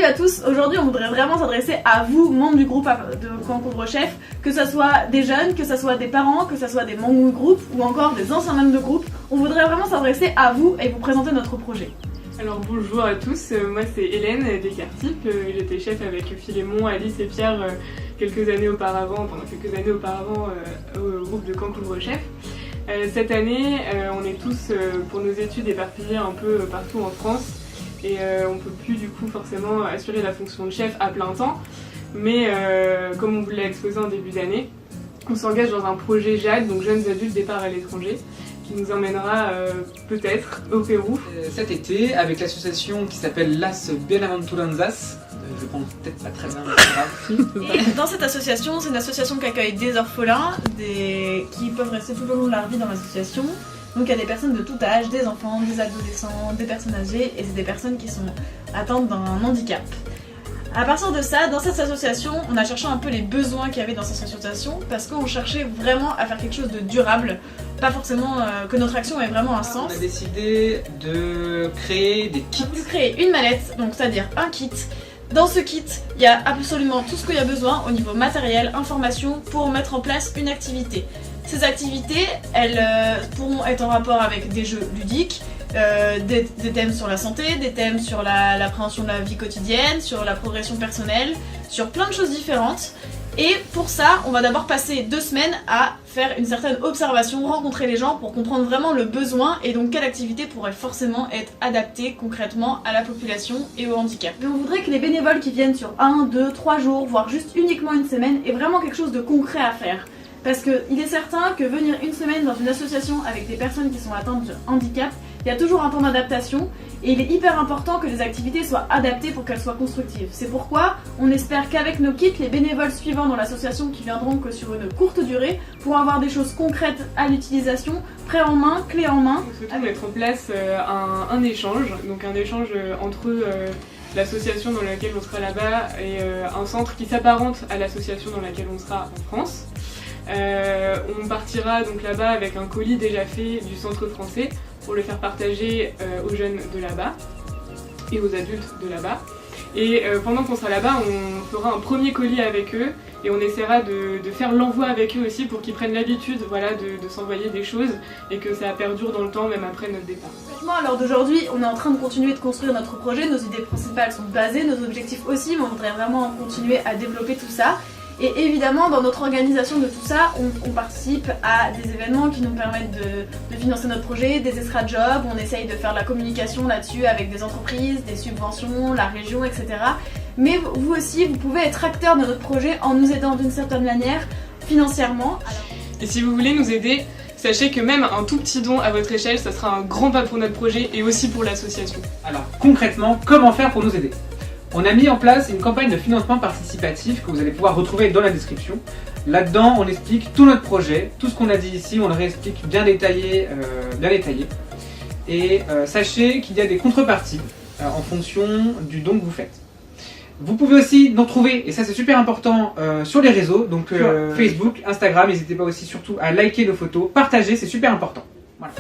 à tous, aujourd'hui on voudrait vraiment s'adresser à vous, membres du groupe de Camp Couvre-Chef, que ce soit des jeunes, que ce soit des parents, que ce soit des membres du groupe ou encore des anciens membres de groupe. On voudrait vraiment s'adresser à vous et vous présenter notre projet. Alors bonjour à tous, moi c'est Hélène Descartipes, j'étais chef avec Philémon, Alice et Pierre pendant quelques années auparavant au groupe de Camp Couvre-Chef. Cette année, on est tous pour nos études éparpillés un peu partout en France et on peut plus du coup forcément assurer la fonction de chef à plein temps, mais comme on vous l'a exposé en début d'année, on s'engage dans un projet JAD, donc Jeunes Adultes Départ à l'étranger, qui nous emmènera peut-être au Pérou. Cet été, avec l'association qui s'appelle Las Bienaventuranzas, je pense peut-être pas très bien. Et dans cette association, c'est une association qui accueille des orphelins, qui peuvent rester tout au long de leur vie dans l'association. Donc il y a des personnes de tout âge, des enfants, des adolescents, des personnes âgées, et c'est des personnes qui sont atteintes d'un handicap. À partir de ça, dans cette association, on a cherché un peu les besoins qu'il y avait dans cette association parce qu'on cherchait vraiment à faire quelque chose de durable, pas forcément que notre action ait vraiment un sens. On a décidé de créer des kits. On a voulu créer une mallette, donc c'est-à-dire un kit. Dans ce kit, il y a absolument tout ce qu'il y a besoin au niveau matériel, information, pour mettre en place une activité. Ces activités, elles pourront être en rapport avec des jeux ludiques, des thèmes sur la santé, des thèmes sur l'appréhension de la vie quotidienne, sur la progression personnelle, sur plein de choses différentes. Et pour ça, on va d'abord passer 2 semaines à faire une certaine observation, rencontrer les gens pour comprendre vraiment le besoin et donc quelle activité pourrait forcément être adaptée concrètement à la population et au handicap. Mais on voudrait que les bénévoles qui viennent sur 1, 2, 3 jours, voire juste uniquement une semaine, aient vraiment quelque chose de concret à faire. Parce qu'il est certain que venir une semaine dans une association avec des personnes qui sont atteintes de handicap, il y a toujours un temps d'adaptation et il est hyper important que les activités soient adaptées pour qu'elles soient constructives. C'est pourquoi on espère qu'avec nos kits, les bénévoles suivants dans l'association qui viendront que sur une courte durée pourront avoir des choses concrètes à l'utilisation, prêt en main, clé en main. On souhaite mettre en place un échange, donc un échange entre l'association dans laquelle on sera là-bas et un centre qui s'apparente à l'association dans laquelle on sera en France. On partira donc là-bas avec un colis déjà fait du centre français pour le faire partager aux jeunes de là-bas et aux adultes de là-bas. Et pendant qu'on sera là-bas, on fera un premier colis avec eux et on essaiera de faire l'envoi avec eux aussi pour qu'ils prennent l'habitude de s'envoyer des choses et que ça perdure dans le temps même après notre départ. À l'heure d'aujourd'hui, on est en train de continuer de construire notre projet, nos idées principales sont basées, nos objectifs aussi, mais on voudrait vraiment continuer à développer tout ça. Et évidemment, dans notre organisation de tout ça, on participe à des événements qui nous permettent de financer notre projet, des extra jobs, on essaye de faire de la communication là-dessus avec des entreprises, des subventions, la région, etc. Mais vous aussi, vous pouvez être acteur de notre projet en nous aidant d'une certaine manière, financièrement. Et si vous voulez nous aider, sachez que même un tout petit don à votre échelle, ça sera un grand pas pour notre projet et aussi pour l'association. Alors concrètement, comment faire pour nous aider ? On a mis en place une campagne de financement participatif que vous allez pouvoir retrouver dans la description. Là-dedans, on explique tout notre projet, tout ce qu'on a dit ici, on le réexplique bien détaillé. Et sachez qu'il y a des contreparties en fonction du don que vous faites. Vous pouvez aussi nous retrouver, et ça c'est super important, sur les réseaux, donc Facebook, Instagram, n'hésitez pas aussi surtout à liker nos photos, partager, c'est super important. Voilà.